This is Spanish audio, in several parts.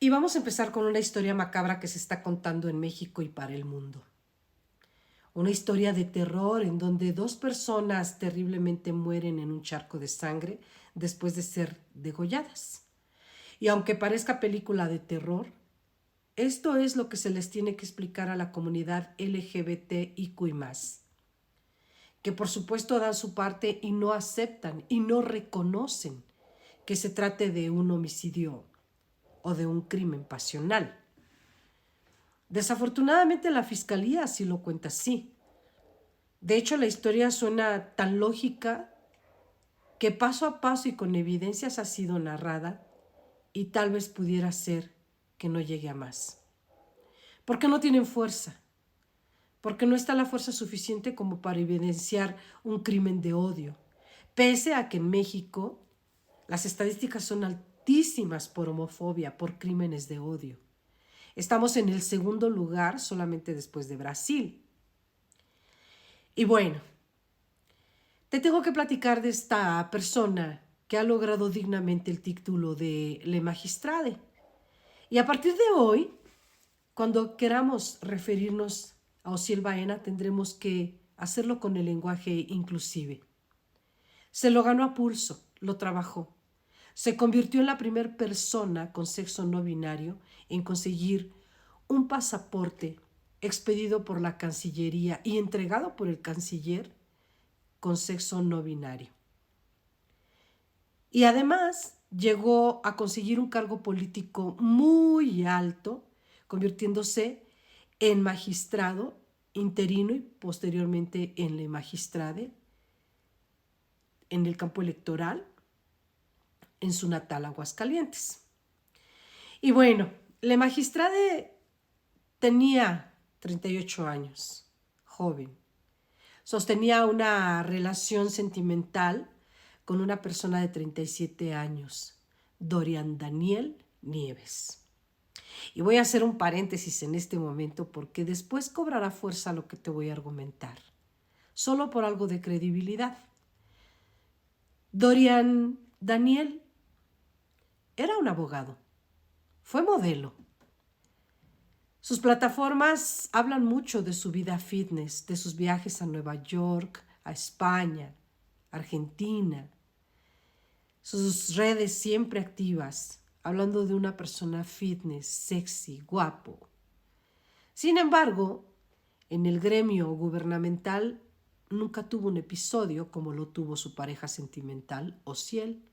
Y vamos a empezar con una historia macabra que se está contando en México y para el mundo. Una historia de terror en donde dos personas terriblemente mueren en un charco de sangre después de ser degolladas. Y aunque parezca película de terror, esto es lo que se les tiene que explicar a la comunidad LGBTIQ+, que por supuesto dan su parte y no aceptan y no reconocen que se trate de un homicidio o de un crimen pasional. Desafortunadamente la fiscalía sí lo cuenta así. De hecho, la historia suena tan lógica que paso a paso y con evidencias ha sido narrada y tal vez pudiera ser que no llegue a más. Porque no tienen fuerza, porque no está la fuerza suficiente como para evidenciar un crimen de odio, pese a que en México las estadísticas son altísimas por homofobia, por crímenes de odio. Estamos en el segundo lugar solamente después de Brasil. Y bueno, te tengo que platicar de esta persona que ha logrado dignamente el título de Le Magistrade. Y a partir de hoy, cuando queramos referirnos a Osiel Baena, tendremos que hacerlo con el lenguaje inclusive. Se lo ganó a pulso, lo trabajó. Se convirtió en la primera persona con sexo no binario en conseguir un pasaporte expedido por la Cancillería y entregado por el canciller con sexo no binario. Y además llegó a conseguir un cargo político muy alto, convirtiéndose en magistrado interino y posteriormente en le magistrade en el campo electoral en su natal Aguascalientes. Y bueno, le magistrade tenía 38 años, joven. Sostenía una relación sentimental con una persona de 37 años, Dorian Daniel Nieves. Y voy a hacer un paréntesis en este momento porque después cobrará fuerza lo que te voy a argumentar, solo por algo de credibilidad. Dorian Daniel era un abogado, fue modelo. Sus plataformas hablan mucho de su vida fitness, de sus viajes a Nueva York, a España, Argentina. Sus redes siempre activas, hablando de una persona fitness, sexy, guapo. Sin embargo, en el gremio gubernamental nunca tuvo un episodio como lo tuvo su pareja sentimental, Osiel.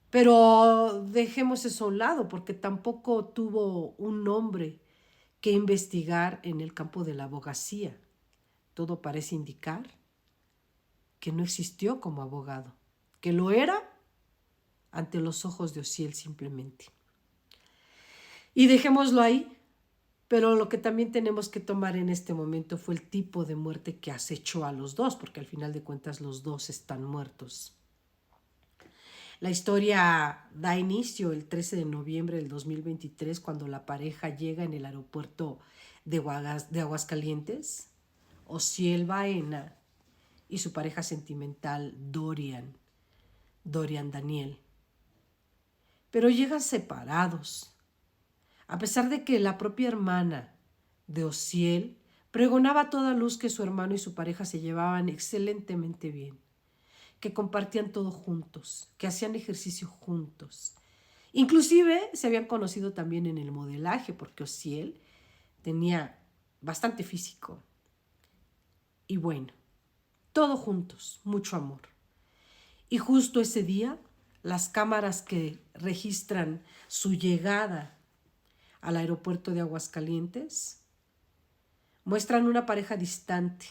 Pero dejemos eso a un lado porque tampoco tuvo un nombre que investigar en el campo de la abogacía. Todo parece indicar que no existió como abogado, que lo era ante los ojos de Osiel simplemente. Y dejémoslo ahí, pero lo que también tenemos que tomar en este momento fue el tipo de muerte que acechó a los dos, porque al final de cuentas los dos están muertos. La historia da inicio el 13 de noviembre del 2023 cuando la pareja llega en el aeropuerto de Aguascalientes, Osiel Baena y su pareja sentimental Dorian Daniel. Pero llegan separados, a pesar de que la propia hermana de Osiel pregonaba a toda luz que su hermano y su pareja se llevaban excelentemente bien, que compartían todo juntos, que hacían ejercicio juntos. Inclusive se habían conocido también en el modelaje, porque Osiel tenía bastante físico. Y bueno, todo juntos, mucho amor. Y justo ese día, las cámaras que registran su llegada al aeropuerto de Aguascalientes muestran una pareja distante.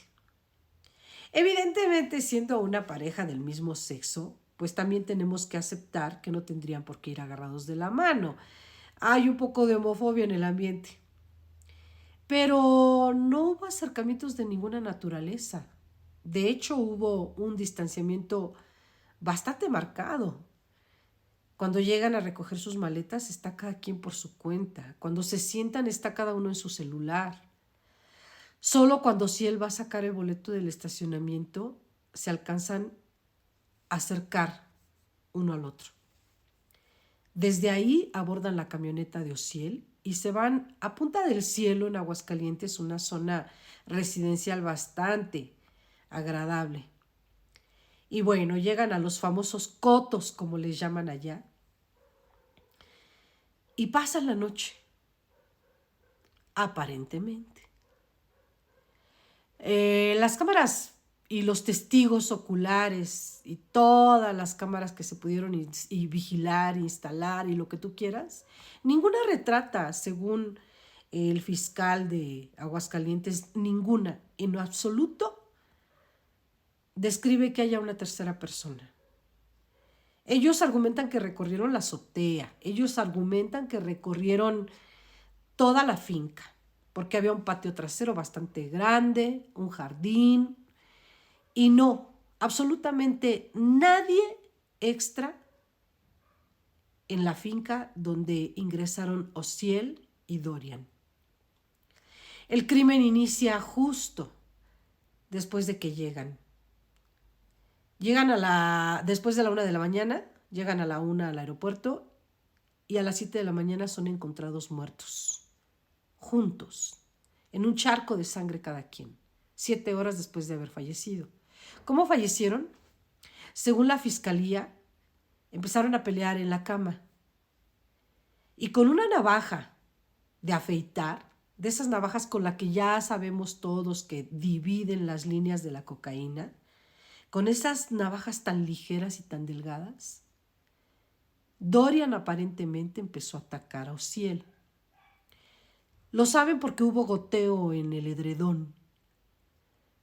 Evidentemente, siendo una pareja del mismo sexo, pues también tenemos que aceptar que no tendrían por qué ir agarrados de la mano. Hay un poco de homofobia en el ambiente. Pero no hubo acercamientos de ninguna naturaleza. De hecho, hubo un distanciamiento bastante marcado. Cuando llegan a recoger sus maletas, está cada quien por su cuenta. Cuando se sientan, está cada uno en su celular. Solo cuando si él va a sacar el boleto del estacionamiento, se alcanzan a acercar uno al otro. Desde ahí abordan la camioneta de Ociel y se van a Punta del Cielo, en Aguascalientes, una zona residencial bastante agradable. Y bueno, llegan a los famosos cotos, como les llaman allá, y pasan la noche, aparentemente. Las cámaras y los testigos oculares y todas las cámaras que se pudieron vigilar, instalar y lo que tú quieras, ninguna retrata, según el fiscal de Aguascalientes, ninguna, en lo absoluto, describe que haya una tercera persona. Ellos argumentan que recorrieron la azotea, ellos argumentan que recorrieron toda la finca, porque había un patio trasero bastante grande, un jardín, y no, absolutamente nadie extra en la finca donde ingresaron Ociel y Dorian. El crimen inicia justo después de que llegan. Después de la 1 de la mañana, llegan a la 1 al aeropuerto y a las 7 de la mañana son encontrados muertos, juntos, en un charco de sangre cada quien, 7 horas después de haber fallecido. ¿Cómo fallecieron? Según la fiscalía, empezaron a pelear en la cama y con una navaja de afeitar, de esas navajas con la que ya sabemos todos que dividen las líneas de la cocaína, con esas navajas tan ligeras y tan delgadas, Dorian aparentemente empezó a atacar a Ociel. Lo saben porque hubo goteo en el edredón.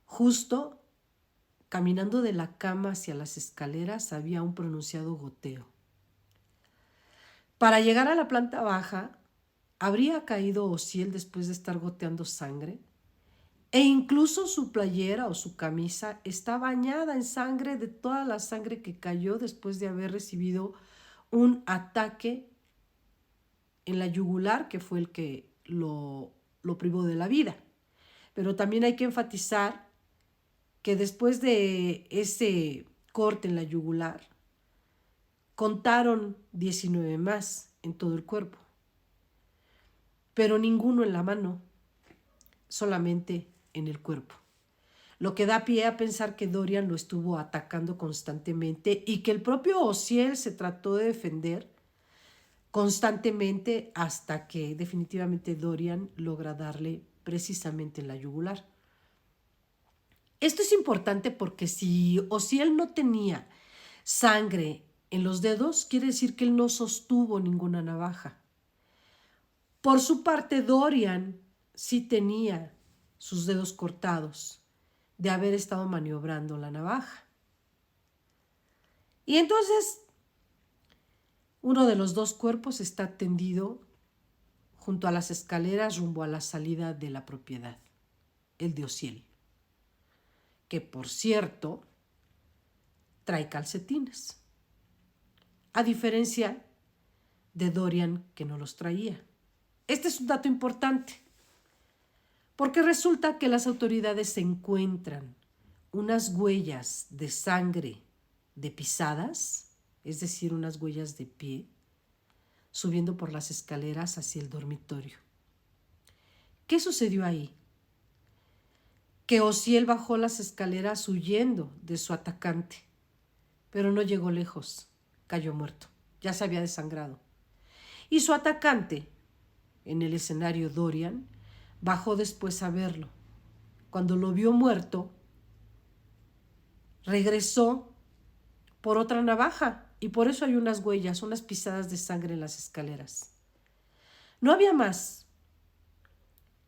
Justo caminando de la cama hacia las escaleras había un pronunciado goteo. Para llegar a la planta baja, habría caído Ociel después de estar goteando sangre, e incluso su playera o su camisa está bañada en sangre de toda la sangre que cayó después de haber recibido un ataque en la yugular, que fue el que lo privó de la vida. Pero también hay que enfatizar que después de ese corte en la yugular, contaron 19 más en todo el cuerpo, pero ninguno en la mano, solamente en el cuerpo. Lo que da pie a pensar que Dorian lo estuvo atacando constantemente y que el propio Ociel se trató de defender constantemente hasta que definitivamente Dorian logra darle precisamente en la yugular. Esto es importante porque si Ociel no tenía sangre en los dedos, quiere decir que él no sostuvo ninguna navaja. Por su parte, Dorian sí tenía sus dedos cortados de haber estado maniobrando la navaja. Y entonces, uno de los dos cuerpos está tendido junto a las escaleras rumbo a la salida de la propiedad, el de Ociel, que por cierto trae calcetines, a diferencia de Dorian, que no los traía. Este es un dato importante, porque resulta que las autoridades encuentran unas huellas de sangre de pisadas, es decir, unas huellas de pie, subiendo por las escaleras hacia el dormitorio. ¿Qué sucedió ahí? Que Ociel bajó las escaleras huyendo de su atacante, pero no llegó lejos, cayó muerto, ya se había desangrado. Y su atacante, en el escenario Dorian, bajó después a verlo. Cuando lo vio muerto, regresó por otra navaja y por eso hay unas huellas, unas pisadas de sangre en las escaleras. No había más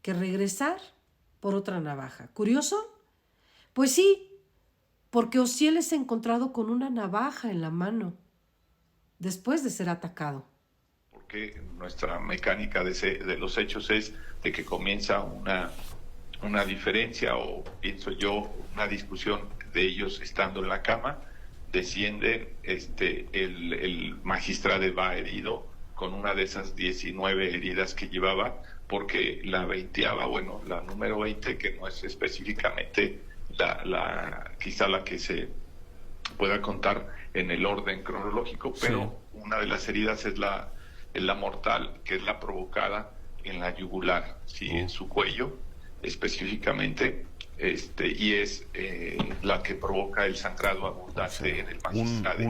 que regresar por otra navaja. ¿Curioso? Pues sí, porque Ociel es encontrado con una navaja en la mano después de ser atacado. Porque nuestra mecánica de los hechos es de que comienza una diferencia, o pienso yo, una discusión de ellos estando en la cama. Desciende el magistrado, va herido con una de esas 19 heridas que llevaba, porque la 20ª, la número 20, que no es específicamente quizá la que se pueda contar en el orden cronológico, pero sí, una de las heridas es la mortal, que es la provocada en la yugular, ¿sí? En su cuello específicamente, y es la que provoca el sangrado abundante en el magistrado.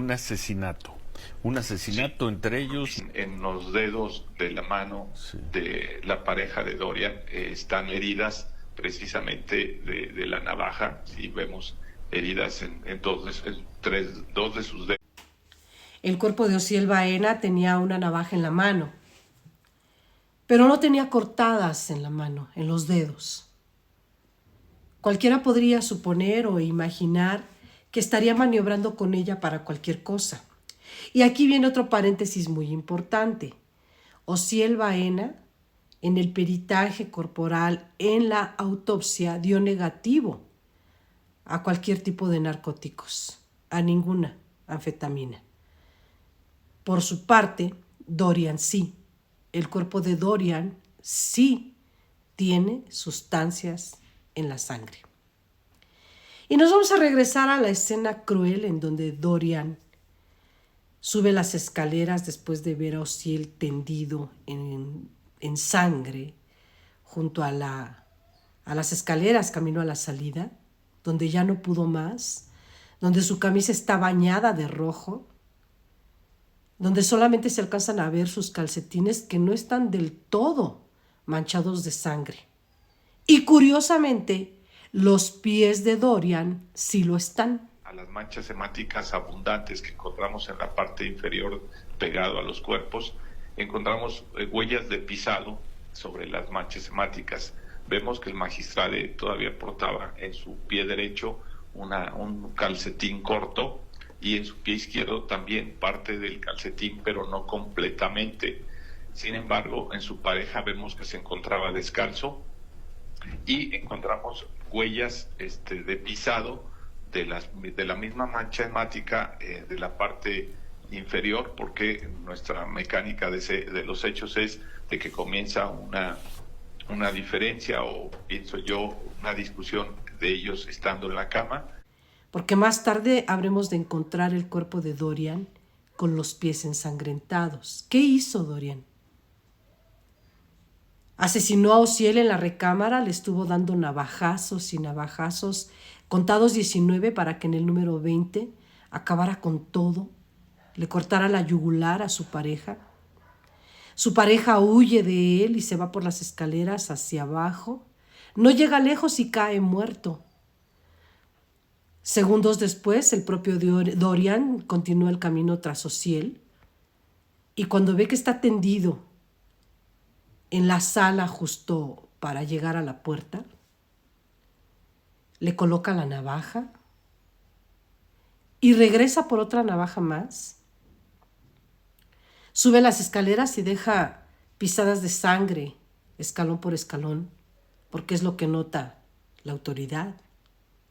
Un asesinato entre ellos. En los dedos de la mano de la pareja de Dorian están heridas precisamente de la navaja. Si vemos heridas en dos de sus dedos. El cuerpo de Osiel Baena tenía una navaja en la mano, pero no tenía cortadas en la mano, en los dedos. Cualquiera podría suponer o imaginar que estaría maniobrando con ella para cualquier cosa. Y aquí viene otro paréntesis muy importante. Osiel Baena, en el peritaje corporal, en la autopsia, dio negativo a cualquier tipo de narcóticos, a ninguna anfetamina. Por su parte, Dorian sí. El cuerpo de Dorian sí tiene sustancias en la sangre. Y nos vamos a regresar a la escena cruel en donde Dorian sube las escaleras después de ver a Osiel tendido en sangre junto a las escaleras camino a la salida, donde ya no pudo más, donde su camisa está bañada de rojo, donde solamente se alcanzan a ver sus calcetines que no están del todo manchados de sangre. Y curiosamente, los pies de Dorian sí lo están. A las manchas hemáticas abundantes que encontramos en la parte inferior pegado a los cuerpos, encontramos huellas de pisado sobre las manchas hemáticas. Vemos que el magistrado todavía portaba en su pie derecho un calcetín corto y en su pie izquierdo también parte del calcetín, pero no completamente. Sin embargo, en su pareja vemos que se encontraba descalzo y encontramos huellas de pisado de la misma mancha hemática de la parte inferior, porque nuestra mecánica de los hechos es de que comienza una diferencia, o pienso yo, una discusión de ellos estando en la cama. Porque más tarde habremos de encontrar el cuerpo de Dorian con los pies ensangrentados. ¿Qué hizo Dorian? Asesinó a Osiel en la recámara, le estuvo dando navajazos y navajazos, contados 19 para que en el número 20 acabara con todo, le cortara la yugular a su pareja. Su pareja huye de él y se va por las escaleras hacia abajo. No llega lejos y cae muerto. Segundos después, el propio Dorian continúa el camino tras Osiel y cuando ve que está tendido en la sala justo para llegar a la puerta, le coloca la navaja y regresa por otra navaja más. Sube las escaleras y deja pisadas de sangre, escalón por escalón, porque es lo que nota la autoridad,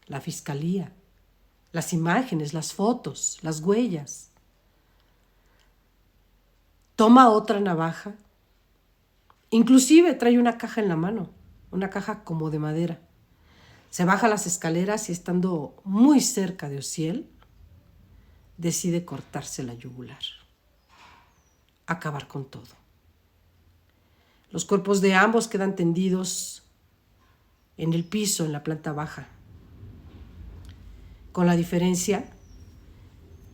la fiscalía, las imágenes, las fotos, las huellas. Toma otra navaja, inclusive trae una caja en la mano, una caja como de madera. Se baja las escaleras y estando muy cerca de Osiel, decide cortarse la yugular, acabar con todo. Los cuerpos de ambos quedan tendidos en el piso, en la planta baja, con la diferencia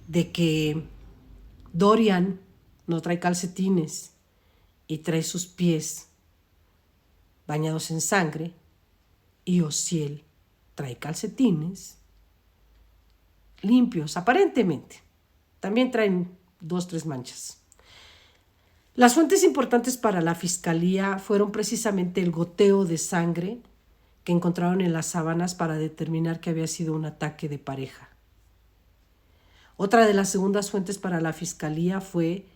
de que Dorian no trae calcetines y trae sus pies bañados en sangre, y Osiel trae calcetines limpios, aparentemente. También traen 2 o 3 manchas. Las fuentes importantes para la fiscalía fueron precisamente el goteo de sangre que encontraron en las sábanas para determinar que había sido un ataque de pareja. Otra de las segundas fuentes para la fiscalía fue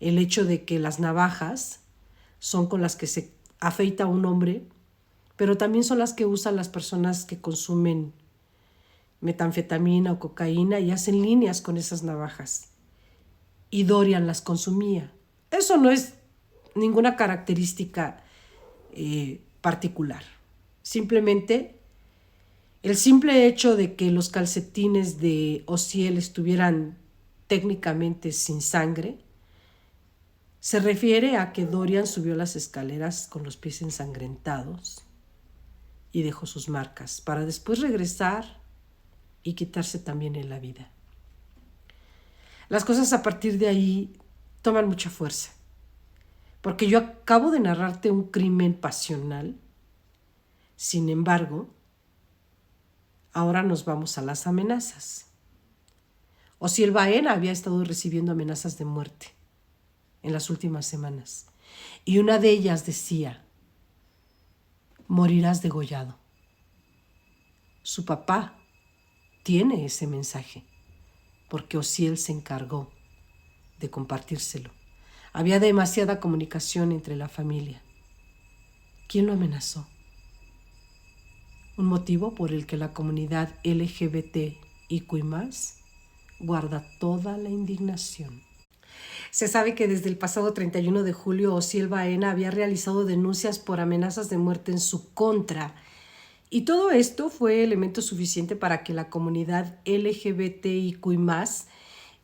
el hecho de que las navajas son con las que se afeita un hombre, pero también son las que usan las personas que consumen metanfetamina o cocaína y hacen líneas con esas navajas. Y Dorian las consumía. Eso no es ninguna característica particular. Simplemente el simple hecho de que los calcetines de Osiel estuvieran técnicamente sin sangre Se refiere a que Dorian subió las escaleras con los pies ensangrentados y dejó sus marcas para después regresar y quitarse también en la vida. Las cosas a partir de ahí toman mucha fuerza, porque yo acabo de narrarte un crimen pasional. Sin embargo, ahora nos vamos a las amenazas. Osiel Baena había estado recibiendo amenazas de muerte en las últimas semanas, y una de ellas decía: morirás degollado. Su papá tiene ese mensaje, porque Osiel se encargó de compartírselo. Había demasiada comunicación entre la familia. ¿Quién lo amenazó? Un motivo por el que la comunidad LGBTIQ+ guarda toda la indignación. Se sabe que desde el pasado 31 de julio Osiel Baena había realizado denuncias por amenazas de muerte en su contra, y todo esto fue elemento suficiente para que la comunidad LGBTIQ+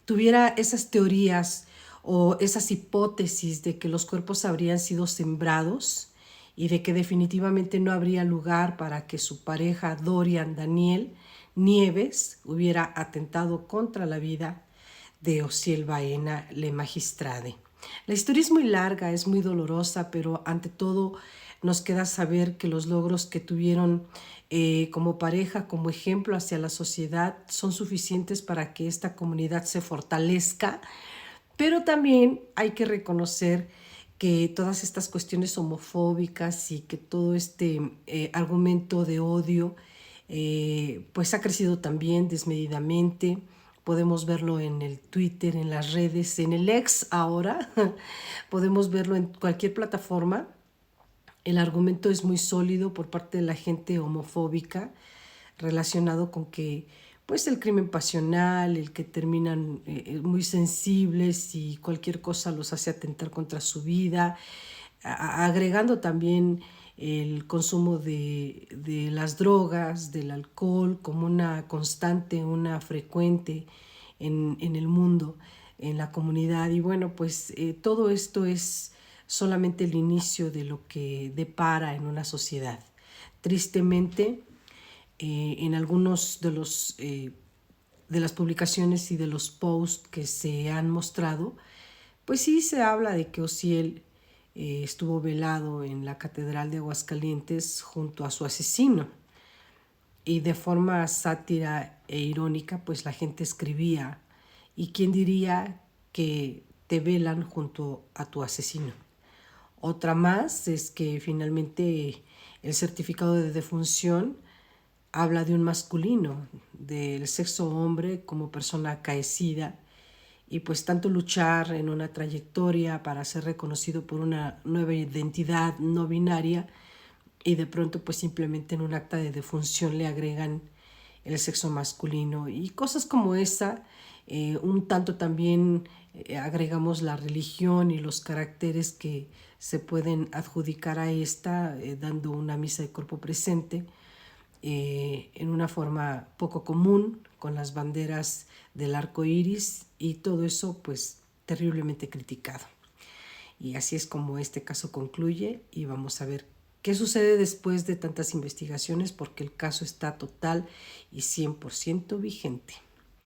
tuviera esas teorías o esas hipótesis de que los cuerpos habrían sido sembrados y de que definitivamente no habría lugar para que su pareja Dorian Daniel Nieves hubiera atentado contra la vida de Osiel Baena, le magistrade. La historia es muy larga, es muy dolorosa, pero ante todo nos queda saber que los logros que tuvieron como pareja, como ejemplo hacia la sociedad, son suficientes para que esta comunidad se fortalezca, pero también hay que reconocer que todas estas cuestiones homofóbicas y que todo este argumento de odio pues ha crecido también desmedidamente. Podemos verlo en el Twitter, en las redes, en el X ahora. Podemos verlo en cualquier plataforma. El argumento es muy sólido por parte de la gente homofóbica relacionado con que pues el crimen pasional, el que terminan muy sensibles y cualquier cosa los hace atentar contra su vida, agregando también el consumo de las drogas, del alcohol, como una constante, una frecuente en el mundo, en la comunidad. Y bueno, pues todo esto es solamente el inicio de lo que depara en una sociedad. Tristemente, en algunos de las publicaciones y de los posts que se han mostrado, pues sí se habla de que Osiel estuvo velado en la Catedral de Aguascalientes junto a su asesino. Y de forma sátira e irónica, pues la gente escribía: ¿y quién diría que te velan junto a tu asesino? Otra más es que finalmente el certificado de defunción habla de un masculino, del sexo hombre como persona acaecida, y pues tanto luchar en una trayectoria para ser reconocido por una nueva identidad no binaria y de pronto pues simplemente en un acta de defunción le agregan el sexo masculino y cosas como esa. Un tanto también agregamos la religión y los caracteres que se pueden adjudicar a esta, dando una misa de cuerpo presente en una forma poco común, con las banderas del arco iris, y todo eso pues terriblemente criticado. Y así es como este caso concluye, y vamos a ver qué sucede después de tantas investigaciones, porque el caso está total y 100% vigente.